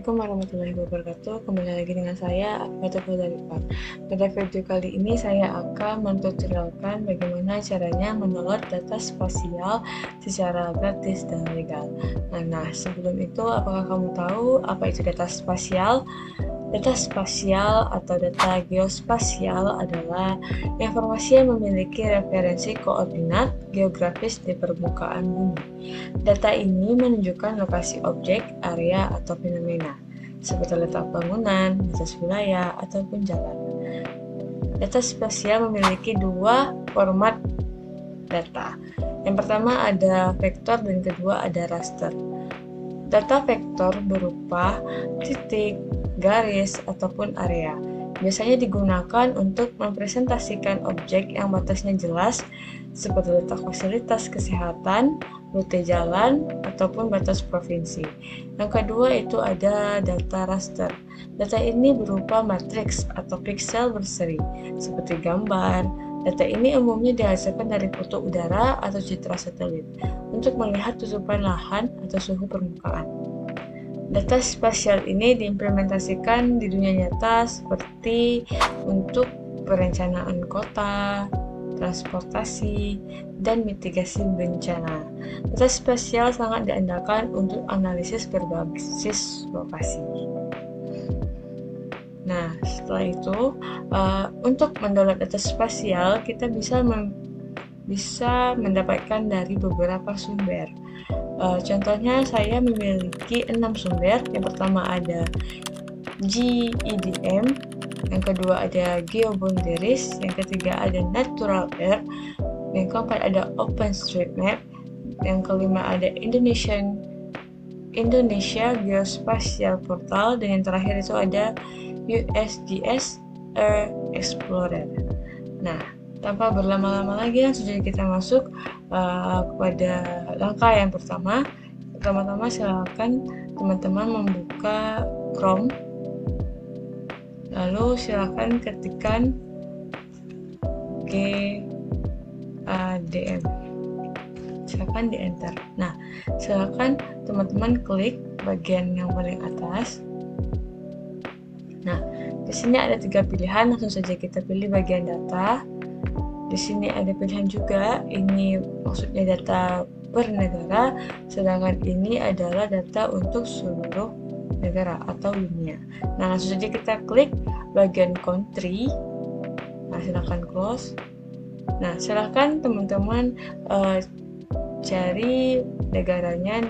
Assalamualaikum warahmatullahi wabarakatuh. Kembali lagi dengan saya, Fatul Fadalifah. Pada video kali ini saya akan mentutorialkan bagaimana caranya mendownload data spasial secara gratis dan legal. Nah, sebelum itu, apakah kamu tahu apa itu data spasial? Data spasial atau data geospasial adalah informasi yang memiliki referensi koordinat geografis di permukaan bumi. Data ini menunjukkan lokasi objek, area, atau fenomena, seperti letak bangunan, batas wilayah, ataupun jalan. Data spasial memiliki dua format data. Yang pertama ada vektor dan kedua ada raster. Data vektor berupa titik, garis, ataupun area. Biasanya digunakan untuk mempresentasikan objek yang batasnya jelas, seperti letak fasilitas kesehatan, rute jalan, ataupun batas provinsi. Yang kedua itu ada data raster. Data ini berupa matriks atau piksel berseri, seperti gambar. Data ini umumnya dihasilkan dari foto udara atau citra satelit untuk melihat tutupan lahan atau suhu permukaan. Data spasial ini diimplementasikan di dunia nyata seperti untuk perencanaan kota, transportasi, dan mitigasi bencana. Data spasial sangat diandalkan untuk analisis berbasis lokasi. Nah, setelah itu, untuk mendownload data spasial, kita bisa mendapatkan dari beberapa sumber. Contohnya, saya memiliki 6 sumber. Yang pertama ada GEDM, yang kedua ada GeoBoundaries, yang ketiga ada Natural Earth, yang keempat ada OpenStreetMap, yang kelima ada Indonesia Geospatial Portal, dan yang terakhir itu ada USGS Earth Explorer. Nah, tanpa berlama-lama lagi, langsung saja kita masuk kepada langkah yang pertama. Pertama-tama silakan teman-teman membuka Chrome, lalu silakan ketikkan GADM, silakan di enter. Nah, silakan teman-teman klik bagian yang paling atas. Nah, di sini ada 3 pilihan, langsung saja kita pilih bagian data. Di sini ada pilihan juga, ini maksudnya data per negara, sedangkan ini adalah data untuk seluruh negara atau dunia. Nah, langsung saja kita klik bagian country. Nah, silahkan close. Nah, silahkan teman-teman cari negaranya.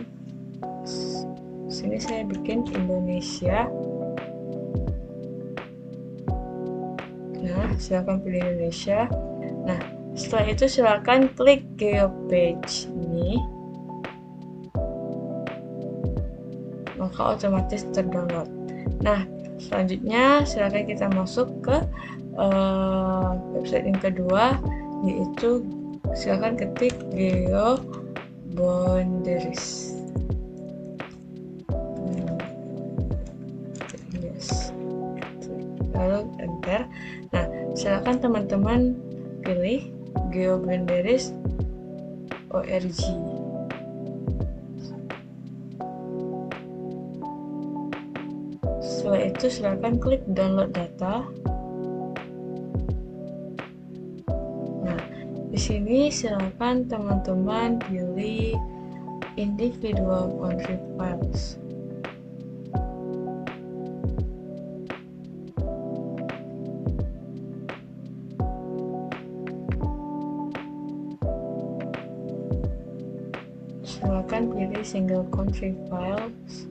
Sini saya bikin Indonesia. Nah, silakan pilih Indonesia. Nah, setelah itu silakan klik GeoPage ini, maka otomatis terdownload. Nah, selanjutnya silakan kita masuk ke website yang kedua, yaitu silakan ketik GeoBoundaries. Lalu enter. Nah, silakan teman-teman pilih GeoBoundaries ORG. Setelah itu silakan klik download data. Nah, di sini silakan teman-teman pilih individual country files. Silakan pilih single country files.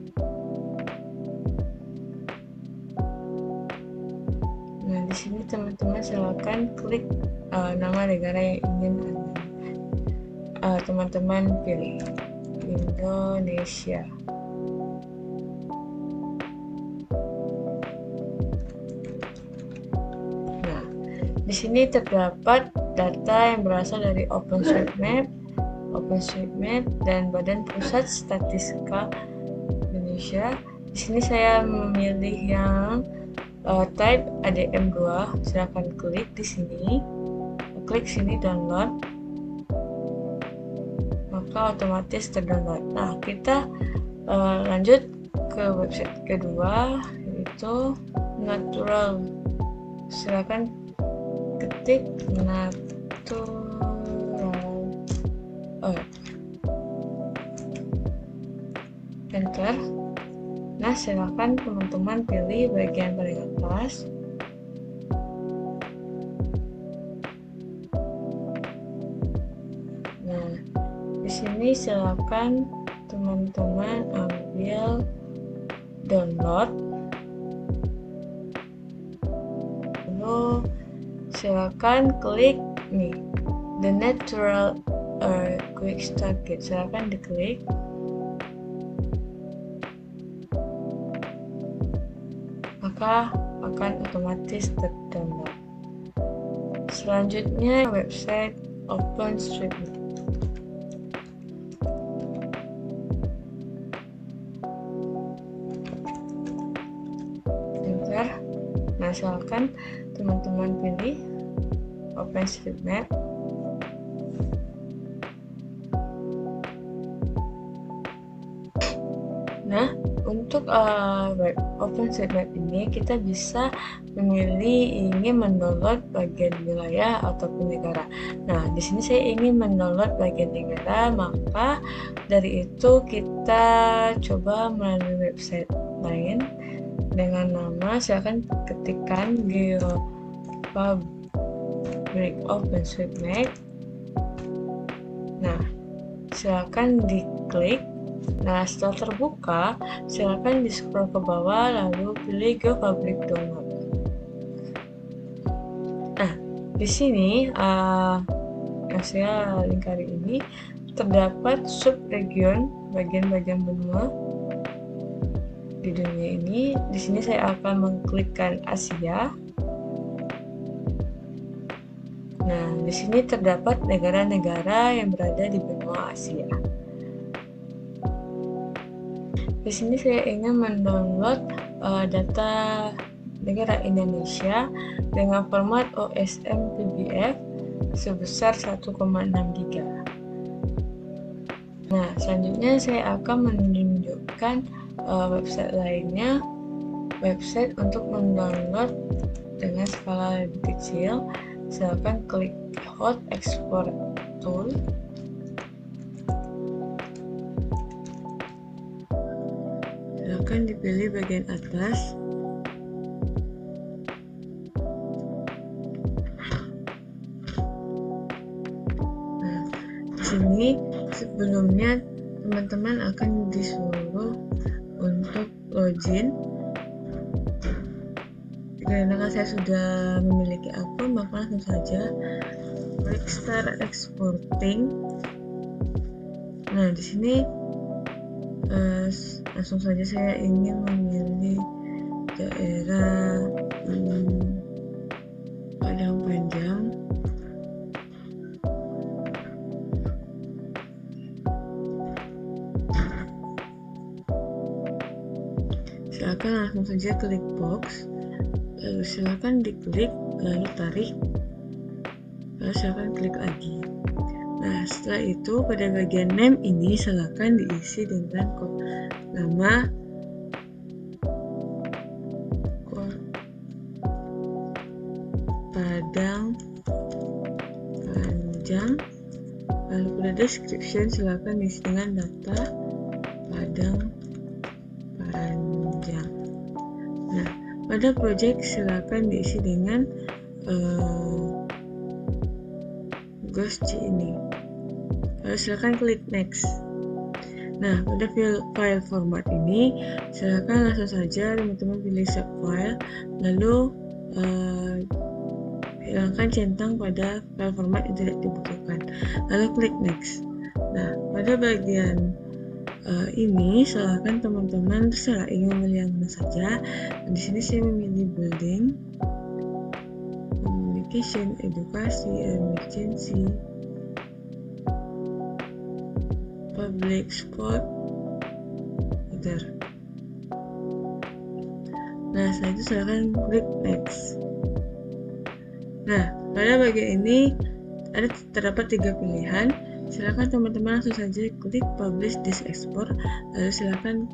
Nah, di sini teman-teman silakan klik nama negara yang ingin teman-teman pilih. Indonesia. Nah, di sini terdapat data yang berasal dari OpenStreetMap, dan Badan Pusat Statistika Indonesia. Di sini saya memilih yang type ADM2. Silakan klik di sini. Klik sini download. Maka otomatis terdownload. Nah, kita lanjut ke ke website kedua, yaitu natural. Silakan ketik natural, enter. Nah, silakan teman-teman pilih bagian paling atas. Nah, di sini silakan teman-teman ambil download. Lalu silakan klik nih, the natural quick start guide. Silakan diklik. Maka akan otomatis terdownload. Selanjutnya website OpenStreetMap. Enter. Nah, silakan teman-teman pilih OpenStreetMap. Nah, untuk OpenStreetMap ini kita bisa memilih ingin mendownload bagian wilayah ataupun negara. Nah, di sini saya ingin mendownload bagian negara, maka dari itu kita coba melalui website lain dengan nama, silakan ketikkan Geopublic OpenStreetMap. Nah, silakan diklik. Nah, setelah terbuka, silakan di scroll ke bawah lalu pilih Geopublic Download. Nah, di sini yang saya lingkari ini terdapat subregion bagian-bagian benua di dunia ini. Di sini saya akan mengklikkan Asia. Nah, di sini terdapat negara-negara yang berada di benua Asia. Di sini saya ingin mendownload data negara Indonesia dengan format OSM PDF sebesar 1,6 GB. Nah, selanjutnya saya akan menunjukkan website lainnya, website untuk mendownload dengan skala lebih kecil. Silakan klik Hot Export Tool. Silakan dipilih bagian atas. Nah, di sini sebelumnya teman-teman akan disuruh untuk login. Karena saya sudah memiliki akun, maka langsung saja klik Start Exporting. Nah, di sini langsung saja saya ingin memilih daerah Padang Panjang. Silakan langsung saja klik box, lalu silakan diklik, lalu tarik, lalu silakan klik lagi. Nah, setelah itu pada bagian name ini silakan diisi dengan nama Padang Panjang, lalu pada description silakan diisi dengan data Padang Panjang. Nah, pada project silakan diisi dengan Ghost ini. Lalu silakan klik next. Nah, pada file format ini silakan langsung saja teman-teman pilih save file, lalu hilangkan centang pada file format yang tidak dibutuhkan, lalu klik next. Nah, pada bagian ini silakan teman-teman terserah ingin memilih yang mana saja. Di sini saya memilih building, communication, edukasi, emergency, public sport, other. Nah, setelah itu silakan klik next. Nah, pada bagian ini terdapat 3 pilihan. Silakan teman-teman langsung saja klik publish this export, lalu silakan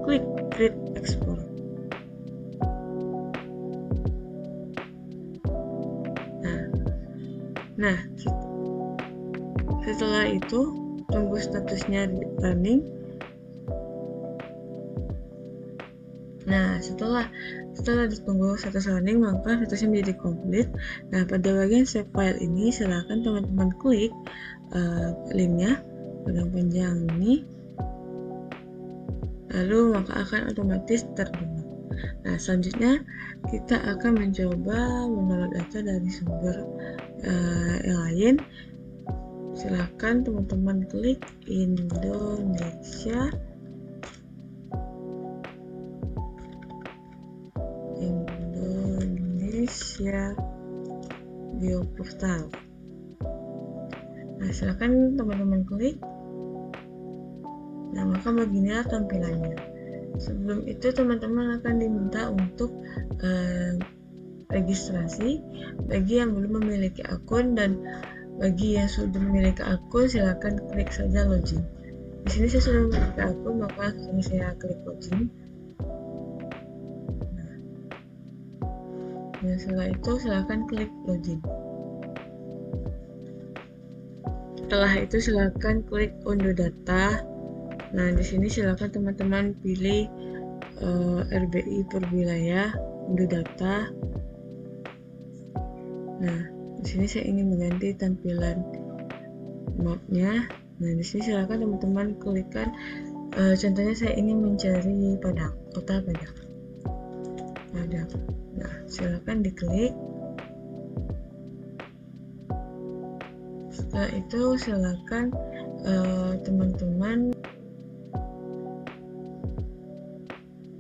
klik Grid Explorer. Nah, setelah itu tunggu statusnya running. Nah, setelah ditunggu status running, maka statusnya menjadi komplit. Nah, pada bagian save file ini silakan teman-teman klik linknya panjang ini, lalu maka akan otomatis terdownload. Nah, selanjutnya kita akan mencoba mendownload data dari sumber yang lain. Silakan teman-teman klik Indonesia Geoportal. Nah, silakan teman-teman klik. Nah, maka beginilah tampilannya. Sebelum itu teman-teman akan diminta untuk registrasi bagi yang belum memiliki akun, dan bagi yang sudah memiliki akun silakan klik saja login. Di sini saya sudah memiliki akun, maka saya klik login. Nah, setelah itu silakan klik login. Setelah itu silakan klik unduh data. Nah, di sini silakan teman-teman pilih RBI per wilayah, unduh data. Nah, di sini saya ingin mengganti tampilan mapnya. Nah, di sini silakan teman-teman klikkan. Contohnya saya ingin mencari Padang, kota Padang. Nah, silakan diklik. Setelah itu silakan teman-teman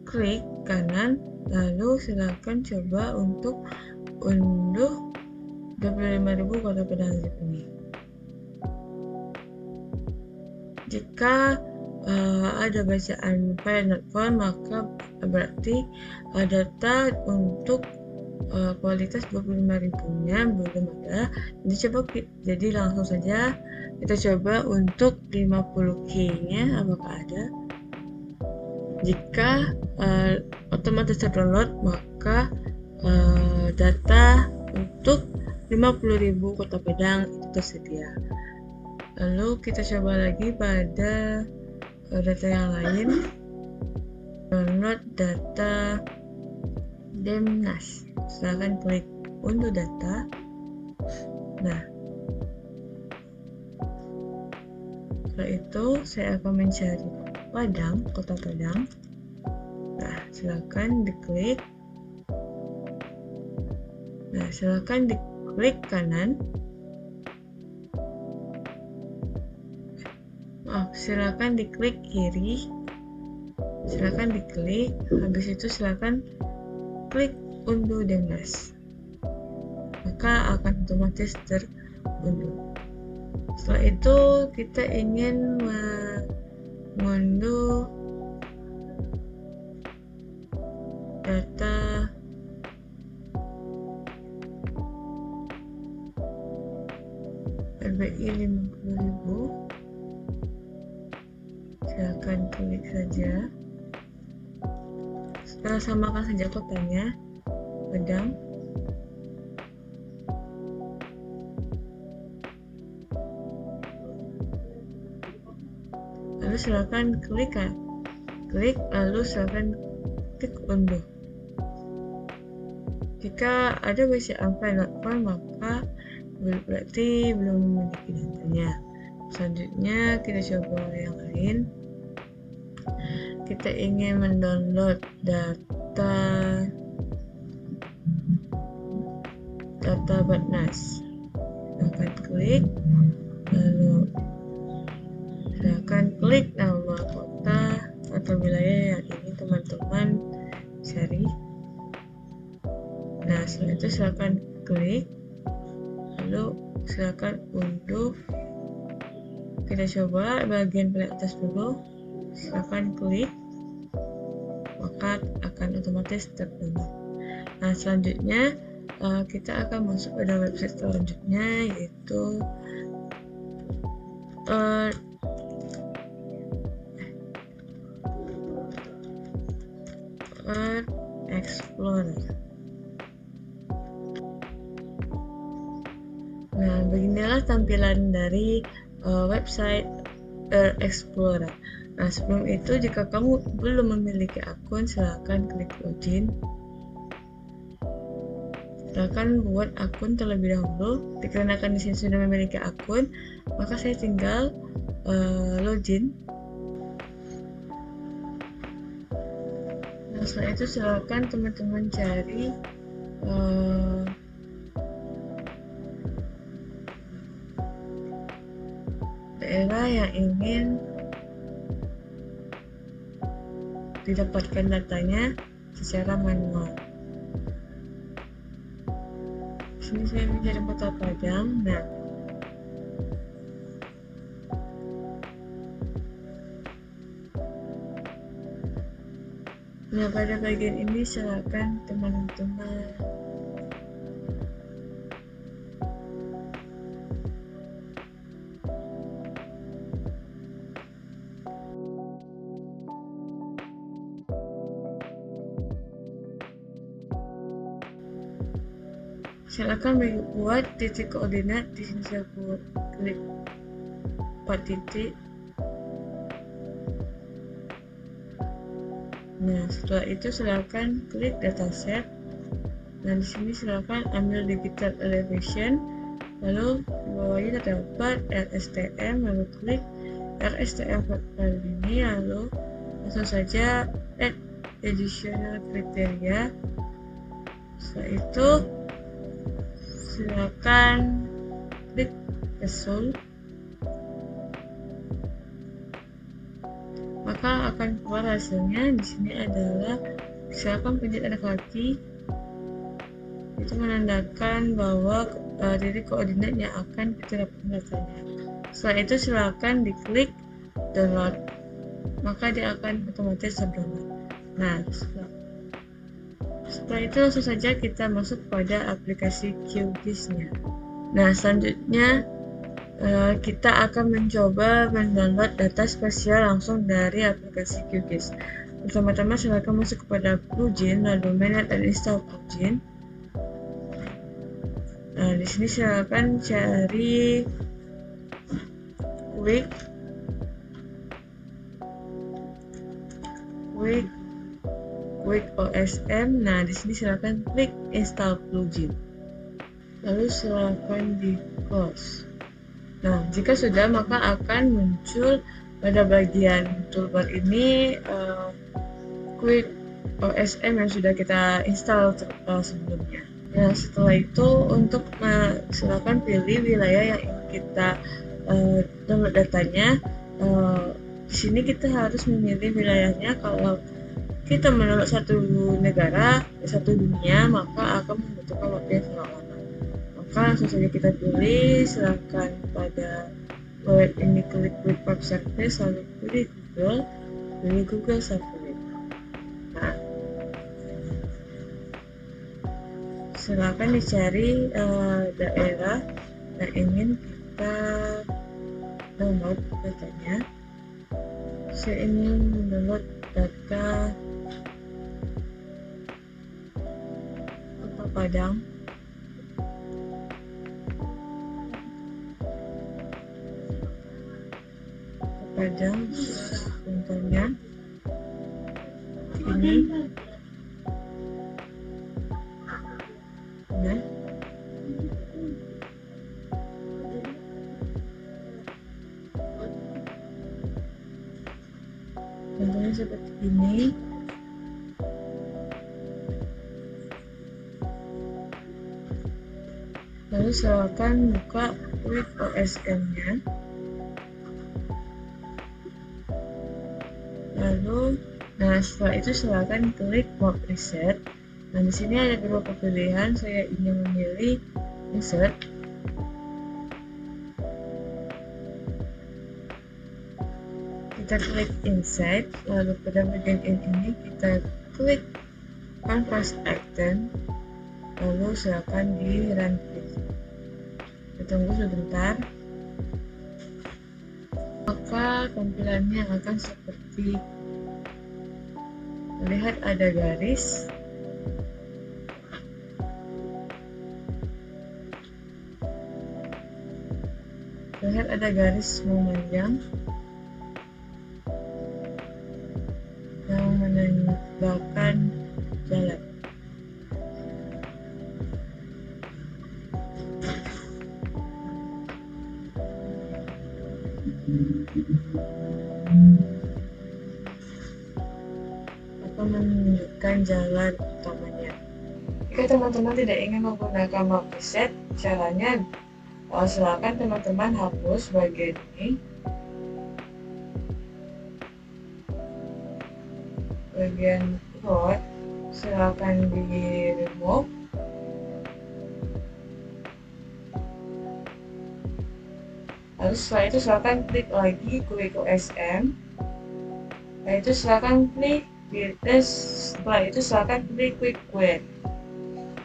klik kanan, lalu silakan coba untuk unduh 25.000 kota Padang ini. Jika ada bacaan file not found, maka berarti data untuk kualitas 25.000-nya belum ada. Jadi langsung saja kita coba untuk 50K-nya apakah ada. Jika otomatis terdownload, maka data untuk 50.000 kota Padang itu tersedia. Lalu kita coba lagi pada data yang lain, download data Demnas. Silahkan klik unduh data. Nah, setelah itu saya akan mencari Padang, kota Padang. Nah, silakan diklik. Nah, silakan diklik kanan. Silakan diklik kiri. Silakan diklik. Habis itu silakan klik unduh Demnas. Maka akan otomatis terunduh. Setelah itu kita ingin mengunduh data RBI 50.000. Silakan klik saja. Setelah samakan saja kotanya Padang. Lalu silakan klik lalu silakan klik unduh. Jika ada bacaan file not found, maka berarti belum memiliki datanya. Selanjutnya kita coba yang lain. Kita ingin mendownload data Batnas. Silakan klik, lalu silakan klik nama kota atau wilayah yang ingin teman-teman cari. Nah, setelah itu silakan klik, lalu silakan unduh. Kita coba bagian paling atas dulu. Silakan klik, maka akan otomatis terdownload. Nah, selanjutnya kita akan masuk pada website selanjutnya, yaitu Earth Explorer. Nah, beginilah tampilan dari website Earth Explorer. Nah, sebelum itu jika kamu belum memiliki akun, silahkan klik login. Silahkan buat akun terlebih dahulu. Dikarenakan di sini sudah memiliki akun, maka saya tinggal login. Nah, setelah itu silahkan teman-teman cari daerah yang ingin didapatkan datanya secara manual. Di sini saya mencari Kota Padang. Nah, pada bagian ini silakan teman-teman buat titik koordinat. Di sini saya buat klik 4 titik. Nah, setelah itu silakan klik dataset. Nah, di sini silakan ambil digital elevation, lalu di bawahnya terdapat RSTM, lalu klik RSTM file ini, lalu langsung saja add additional criteria. Setelah itu silakan klik result, maka akan keluar hasilnya. Di sini adalah silakan pencet tanda kaki, itu menandakan bahwa titik koordinat yang akan kita dapatkan datanya. Setelah itu silakan diklik download, maka dia akan otomatis terdownload. Nah, setelah itu langsung saja kita masuk pada aplikasi QGIS-nya. Nah, selanjutnya kita akan mencoba mendownload data spasial langsung dari aplikasi QGIS. Pertama-tama silakan masuk kepada plugin, lalu manage dan install plugin. Nah, di sini silakan cari Quick OSM. Nah, di sini silakan klik install plugin. Lalu silakan di close. Nah, jika sudah, maka akan muncul pada bagian toolbar ini Quick OSM yang sudah kita install sebelumnya. Nah, setelah itu untuk silakan pilih wilayah yang ingin kita download datanya. Di sini kita harus memilih wilayahnya. Kalau kita mendownload satu negara, satu dunia, maka akan membutuhkan waktu yang sangat lama. Maka langsung saja kita pilih, silakan pada web ini klik web service, lalu pilih Google Satelit. Nah, silakan dicari daerah yang ingin kita download datanya. Saya ingin mendownload data Kota Padang. Contohnya ini. Nah, contohnya seperti ini. Lalu silakan buka Quick OSM-nya. Lalu, setelah itu silakan klik mode reset. Nah, di sini ada beberapa pilihan. Saya ingin memilih insert. Kita klik inside, lalu pada bagian ini kita klik canvas icon, lalu silakan di run please. Kita tunggu sebentar, maka tampilannya akan seperti Lihat ada garis. Lihat ada garis memanjang yang menandakan jalan. Atau menunjukkan jalan utamanya. Jika teman-teman tidak ingin menggunakan map preset, caranya silakan teman-teman hapus bagian ini. Bagian road silakan di remove. Lalu setelah itu silakan klik lagi Quick OSM. Setelah itu silakan klik setelah itu silakan klik Quick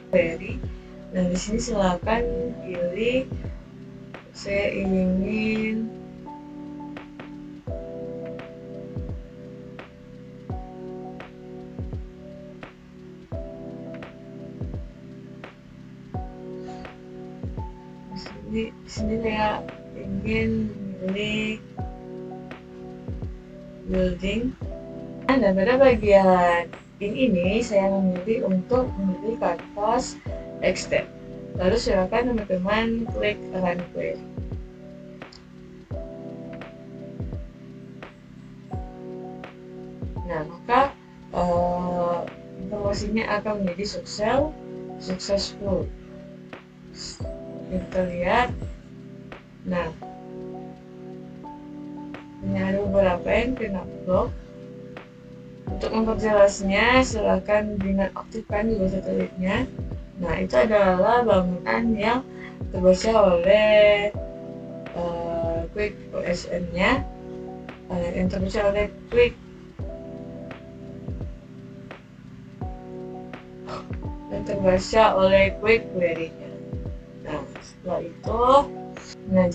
Query. Dan di sini silakan pilih saya ingin di sini saya ingin memilih building, dan pada bagian ini saya memilih untuk memilih kanvas extend. Lalu silakan teman-teman klik run query. Nah, maka informasinya akan menjadi successful. Kita lihat. Nah, ini ada beberapa yang kena blok. Untuk memperjelasnya, silakan dinonaktifkan juga satelitnya. Nah, itu adalah bangunan yang terbaca oleh Quick OSM-nya, yang terbaca oleh Quick Query-nya. Nah, setelah itu,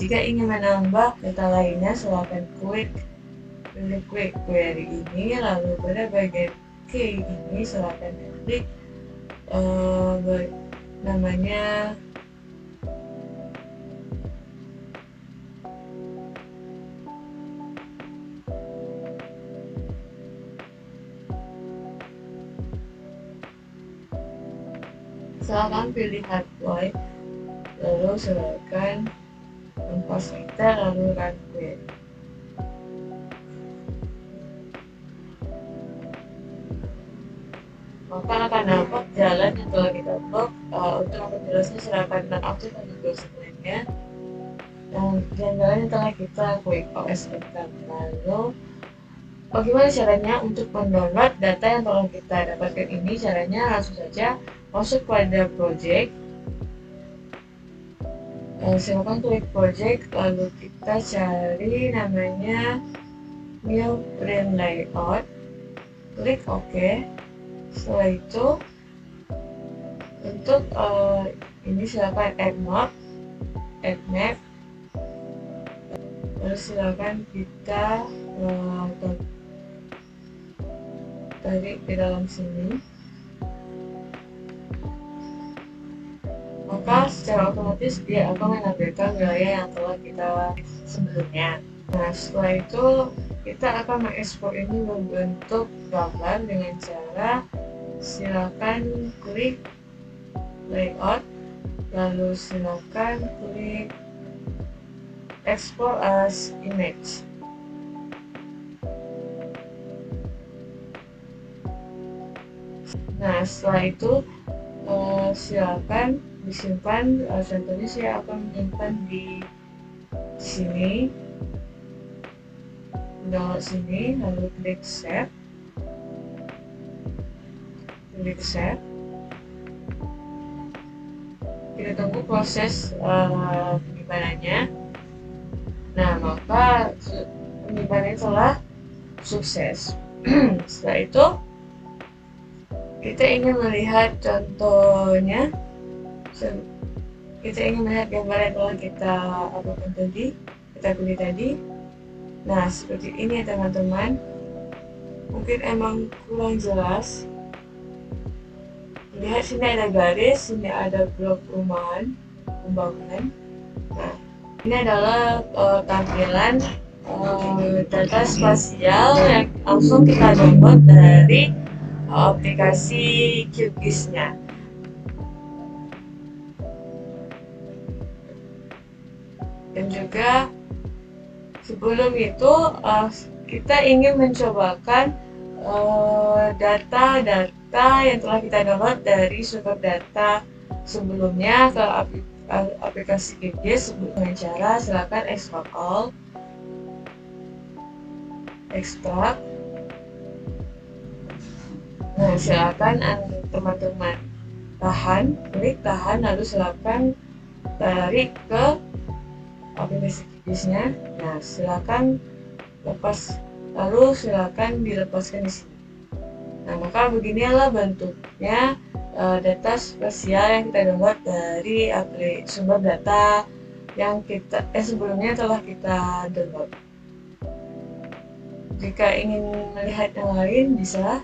jika ingin menambah data lainnya, silakan pilih Quick Query ini, lalu pada bagian key ini silakan klik namanya silakan pilih hardwired, lalu silakan compose enter, lalu run query. Maka akan dapat jalan yang telah kita blok. Untuk memperjelasnya silakan nonaktifkan juga sebenarnya dan jalan yang telah kita Quick OSM. Lalu bagaimana caranya untuk mendownload data yang telah kita dapatkan ini? Caranya langsung saja masuk pada project. Silakan klik project, lalu kita cari namanya new print layout, klik OK. Setelah itu untuk ini silakan add map, lalu silakan kita tarik di dalam sini, maka secara otomatis dia akan menampilkan wilayah yang telah kita sebelumnya. Nah, setelah itu kita akan mengekspor ini membentuk gambar dengan cara silakan klik layout, lalu silakan klik export as image. Nah, setelah itu silakan disimpan. Contohnya saya akan menyimpan di sini, download sini, lalu klik save. Kita tunggu proses penyimpanannya. Nah, maka penyimpanannya telah sukses. Setelah itu kita ingin melihat contohnya, kita ingin melihat gambar yang telah kita uploadkan tadi, kita pilih tadi. Nah, seperti ini ya teman-teman. mungkin emang kurang jelas. Lihat sini ada garis, sini ada blok perumahan, pembangunan. Nah, ini adalah tampilan data spasial yang langsung kita download dari aplikasi QGIS-nya. Dan juga sebelum itu kita ingin mencobakan data-data yang telah kita download dari sumber data sebelumnya ke aplikasi QGIS. Dengan cara silakan extract all, ekstrak. Nah, silakan teman-teman klik tahan, lalu silakan tarik ke aplikasi QGIS-nya. Nah, silakan lepas, lalu silakan dilepaskan di sini. Nah, maka beginilah bentuknya data spasial yang kita download dari sumber data yang sebelumnya telah kita download. Jika ingin melihat yang lain bisa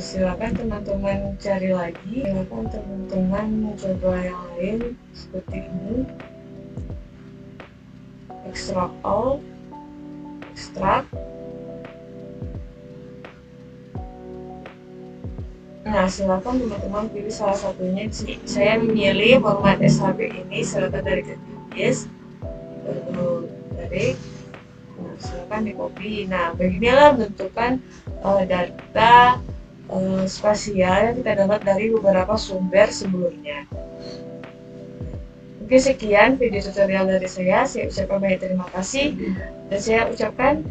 silakan teman-teman cari lagi, silakan teman-teman mencoba yang lain seperti ini. Extract all, ekstrak. Nah, silakan teman-teman pilih salah satunya. Saya memilih format SHP ini, silakan dari QGIS, lalu tarik. Nah, silakan di copy. Nah, beginilah bentukan data spasial yang kita dapat dari beberapa sumber sebelumnya. Mungkin sekian video tutorial dari saya ucapkan banyak terima kasih, dan saya ucapkan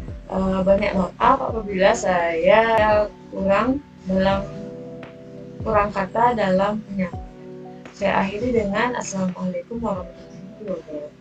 banyak maaf apabila saya kurang kata dalam penyampaian. Saya akhiri dengan Assalamualaikum warahmatullahi wabarakatuh.